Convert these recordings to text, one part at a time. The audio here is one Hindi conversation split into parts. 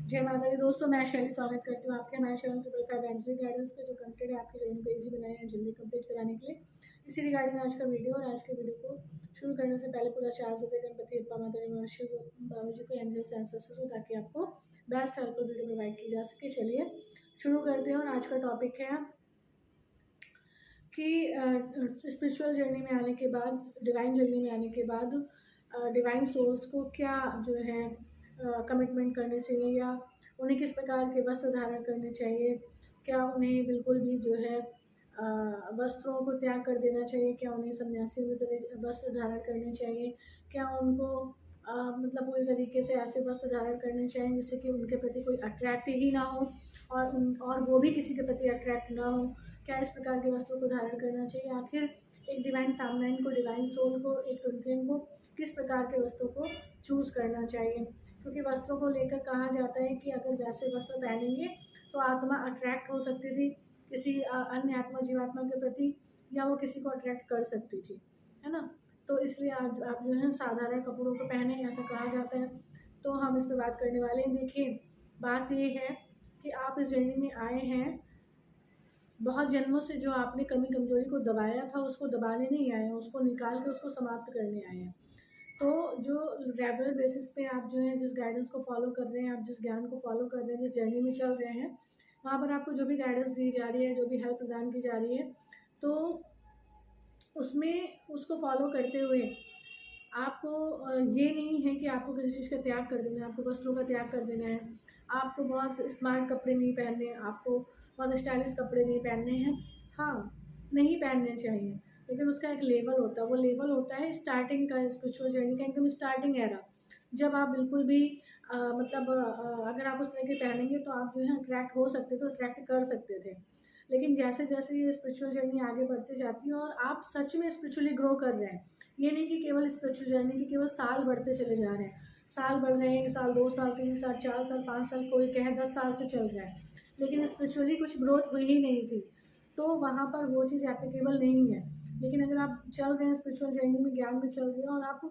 जय माता दी दोस्तों, मैं शैली स्वागत करती हूँ आपके हमारे channel triple five angelic guidance पे, जो कंटेंट है आपकी जर्नी को ईजी बनाए हैं जल्दी कंप्लीट कराने के लिए। इसी रिगार्डिंग आज का वीडियो, और आज के वीडियो को शुरू करने से पहले पूरा चार्ज होते गणपति अप्पा माता दी शिव बाबा जी को एंजल्स एंसेस्टर्स को, ताकि आपको बेस्ट हेल्पफुल वीडियो प्रोवाइड की जा सके। चलिए शुरू करते हैं। और आज का टॉपिक है कि स्पिरिचुअल जर्नी में आने के बाद, डिवाइन जर्नी में आने के बाद डिवाइन सोल्स को क्या जो है कमिटमेंट करनी चाहिए, या उन्हें किस प्रकार के वस्त्र धारण करने चाहिए। क्या उन्हें बिल्कुल भी जो है वस्त्रों को त्याग कर देना चाहिए, क्या उन्हें सन्यासियों की तरह वस्त्र धारण करने चाहिए, क्या उनको मतलब पूरी तरीके से ऐसे वस्त्र धारण करने चाहिए जिससे कि उनके प्रति कोई अट्रैक्ट ही ना हो, और वो भी किसी के प्रति अट्रैक्ट ना हो। क्या इस प्रकार के वस्त्रों को धारण करना चाहिए। आखिर एक डिवाइन फेमिनाइन को, डिवाइन सोल को, एक ट्विन फ्लेम को किस प्रकार के वस्त्रों को चूज़ करना चाहिए। क्योंकि वस्त्रों को लेकर कहा जाता है कि अगर वैसे वस्त्र पहनेंगे तो आत्मा अट्रैक्ट हो सकती थी किसी अन्य आत्मा जीवात्मा के प्रति, या वो किसी को अट्रैक्ट कर सकती थी, है ना। तो इसलिए आज आप जो है साधारण कपड़ों को पहने, ऐसा कहा जाता है। तो हम इस पर बात करने वाले हैं। देखिए, बात ये है कि आप इस जर्नी में आए हैं, बहुत जन्मों से जो आपने कमी कमजोरी को दबाया था उसको दबाने नहीं आए हैं, उसको निकाल के उसको समाप्त करने आए हैं। तो जो रेगुलर बेसिस पे आप जो है जिस गाइडेंस को फॉलो कर रहे हैं, आप जिस ज्ञान को फॉलो कर रहे हैं, जिस जर्नी में चल रहे हैं, वहाँ पर आपको जो भी गाइडेंस दी जा रही है, जो भी हेल्प प्रदान की जा रही है, तो उसमें उसको फॉलो करते हुए आपको ये नहीं है कि आपको किसी चीज़ का त्याग कर देना है, आपको वस्त्रों का त्याग कर देना है, आपको बहुत स्मार्ट कपड़े नहीं पहनने, आपको बहुत स्टाइलिश कपड़े नहीं पहनने हैं। हाँ, नहीं पहनने चाहिए, लेकिन उसका एक लेवल होता है। वो लेवल होता है स्टार्टिंग का, स्पिरिचुअल जर्नी का एकदम स्टार्टिंग एरा, जब आप बिल्कुल भी मतलब अगर आप उस तरह के पहनेंगे तो आप जो है अट्रैक्ट हो सकते थे, अट्रैक्ट कर सकते थे। लेकिन जैसे जैसे ये स्पिरिचुअल जर्नी आगे बढ़ती जाती है और आप सच में स्पिरिचुअली ग्रो कर रहे हैं, ये नहीं कि केवल स्पिरिचुअल जर्नी के केवल साल बढ़ते चले जा रहे हैं, साल बढ़ रहे हैं, 1 साल, 2 साल, 3 साल, 4 साल, 5 साल, कोई कहे 10 साल से चल रहा है, लेकिन स्पिरिचुअली कुछ ग्रोथ हुई ही नहीं थी, तो वहाँ पर वो चीज़ एप्लीकेबल नहीं है। लेकिन अगर आप चल रहे हैं स्पिरिचुअल जर्नी में, ज्ञान में चल रहे हैं, और आप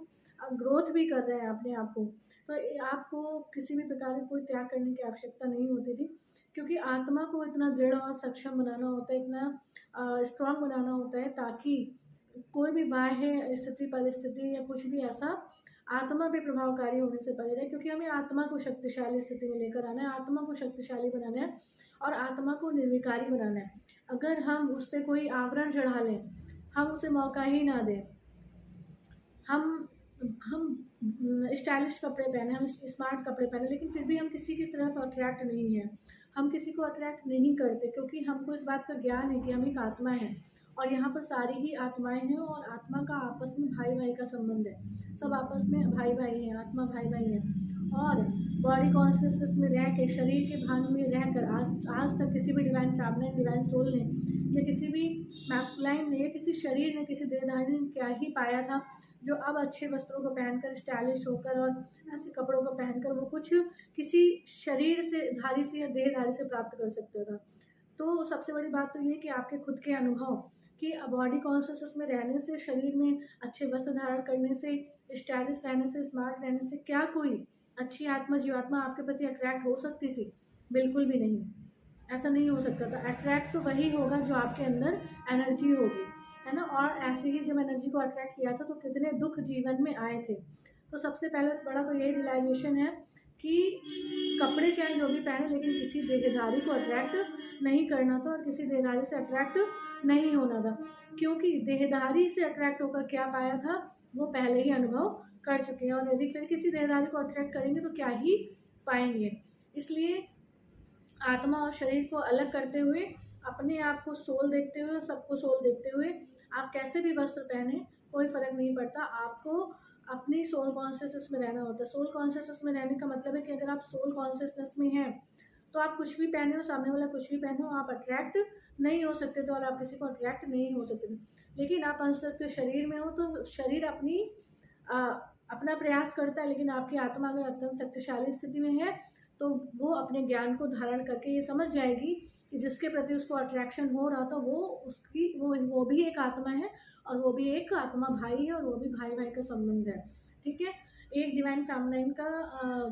ग्रोथ भी कर रहे हैं अपने आप को, तो आपको किसी भी प्रकार का कोई त्याग करने की आवश्यकता नहीं होती थी। क्योंकि आत्मा को इतना दृढ़ और सक्षम बनाना होता है, इतना स्ट्रांग बनाना होता है, ताकि कोई भी बाह्य स्थिति, परिस्थिति या कुछ भी ऐसा आत्मा पे प्रभावकारी होने से परे रहे। क्योंकि हमें आत्मा को शक्तिशाली स्थिति में लेकर आना है, आत्मा को शक्तिशाली बनाना है, और आत्मा को निर्विकारी बनाना है। अगर हम उस पर कोई आवरण चढ़ा लें, हम उसे मौका ही ना दें, हम स्टाइलिश कपड़े पहने, हम स्मार्ट कपड़े पहने, लेकिन फिर भी हम किसी की तरफ अट्रैक्ट नहीं हैं, हम किसी को अट्रैक्ट नहीं करते, क्योंकि हमको इस बात का ज्ञान है कि हम एक आत्मा है, और यहाँ पर सारी ही आत्माएं हैं, और आत्मा का आपस में भाई भाई का संबंध है। सब आपस में भाई भाई हैं, आत्मा भाई भाई हैं। और बॉडी कॉन्शियसनेस में रह के, शरीर के भान में रहकर, आज तक किसी भी डिवाइन फैमिली, डिवाइन सोल ने, या किसी भी मैस्कुलाइन ने, या किसी शरीर ने, किसी देहधारी ने क्या ही पाया था जो अब अच्छे वस्त्रों को पहनकर, स्टाइलिश होकर और ऐसे कपड़ों को पहनकर वो कुछ किसी शरीर से धारी से या देहधारी से प्राप्त कर सकता था। तो सबसे बड़ी बात तो ये कि आपके खुद के अनुभव कि बॉडी कॉन्शियसनेस में रहने से, शरीर में अच्छे वस्त्र धारण करने से, स्टाइलिश रहने से, स्मार्ट रहने से क्या कोई अच्छी आत्मा, जीवात्मा आपके प्रति अट्रैक्ट हो सकती थी? बिल्कुल भी नहीं। ऐसा नहीं हो सकता था। अट्रैक्ट तो वही होगा जो आपके अंदर एनर्जी होगी, है ना। और ऐसे ही जब एनर्जी को अट्रैक्ट किया था तो कितने दुख जीवन में आए थे। तो सबसे पहले बड़ा तो यही रियलाइजेशन है कि कपड़े चाहे जो भी पहने, लेकिन किसी देहधारी को अट्रैक्ट नहीं करना था, और किसी देहधारी से अट्रैक्ट नहीं होना था। क्योंकि देहधारी से अट्रैक्ट होकर क्या पाया था वो पहले ही अनुभव कर चुके हैं, और यदि फिर किसी देहधारी को अट्रैक्ट करेंगे तो क्या ही पाएंगे। इसलिए आत्मा और शरीर को अलग करते हुए, अपने आप को सोल देखते हुए, सबको सोल देखते हुए, आप कैसे भी वस्त्र पहने कोई फ़र्क नहीं पड़ता। आपको अपनी सोल कॉन्शियसनेस में रहना होता है। सोल कॉन्शियसनेस में रहने का मतलब है कि अगर आप सोल कॉन्शियसनेस में हैं तो आप कुछ भी पहने हो, सामने वाला कुछ भी पहने हो, आप अट्रैक्ट नहीं हो सकते थे, और आप किसी को अट्रैक्ट नहीं हो सकते थे। लेकिन आप अंतर के शरीर में हो तो शरीर अ, अपना प्रयास करता है, लेकिन आपकी आत्मा अगर अत्यंत शक्तिशाली स्थिति में है तो वो अपने ज्ञान को धारण करके ये समझ जाएगी कि जिसके प्रति उसको अट्रैक्शन हो रहा था वो उसकी वो भी एक आत्मा है, और वो भी एक आत्मा भाई है, और वो भी भाई भाई का संबंध है। ठीक है। एक डिवाइन फेमिनाइन का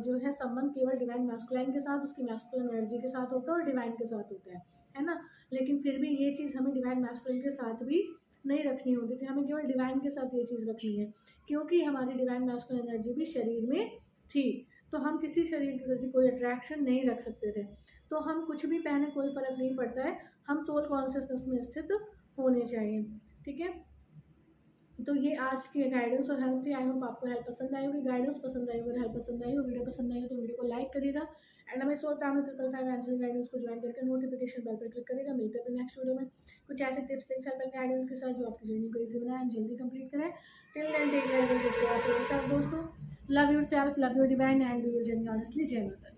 जो है संबंध केवल डिवाइन मैस्कुलाइन के साथ, उसकी मैस्कुलिन एनर्जी के साथ होता है और डिवाइन के साथ होता है ना। लेकिन फिर भी ये चीज़ हमें डिवाइन मैस्कुलिन के साथ भी नहीं रखनी होती थी, हमें केवल डिवाइन के साथ ये चीज़ रखनी है, क्योंकि हमारी डिवाइन मैस्कुलिन एनर्जी भी शरीर में थी। तो हम किसी शरीर के प्रति कोई अट्रैक्शन नहीं रख सकते थे। तो हम कुछ भी पहने कोई फ़र्क नहीं पड़ता है, हम सोल कॉन्शियसनेस में स्थित होने चाहिए। ठीक है, तो ये आज की गाइडेंस और हेल्प थी। आई होप आपको हेल्प पसंद आई होगी, गाइडेंस पसंद आई होगी, हेल्प पसंद आई हो, वीडियो पसंद आई हो तो वीडियो को लाइक करिएगा एंड हमें सोल फैमिली 555 एंजलिक गाइडेंस को ज्वाइन करके नोटिफिकेशन बेल पर क्लिक करेगा। मिलते हैं अपने नेक्स्ट वीडियो में कुछ ऐसे tips tricks help and guidance के साथ जो आपकी जर्नी को ईजी बनाए एंड जल्दी कंप्लीट करें। टिल देन टेक केयर दोस्तों, love your self, love your divine and do your journey honestly. जय माता दी।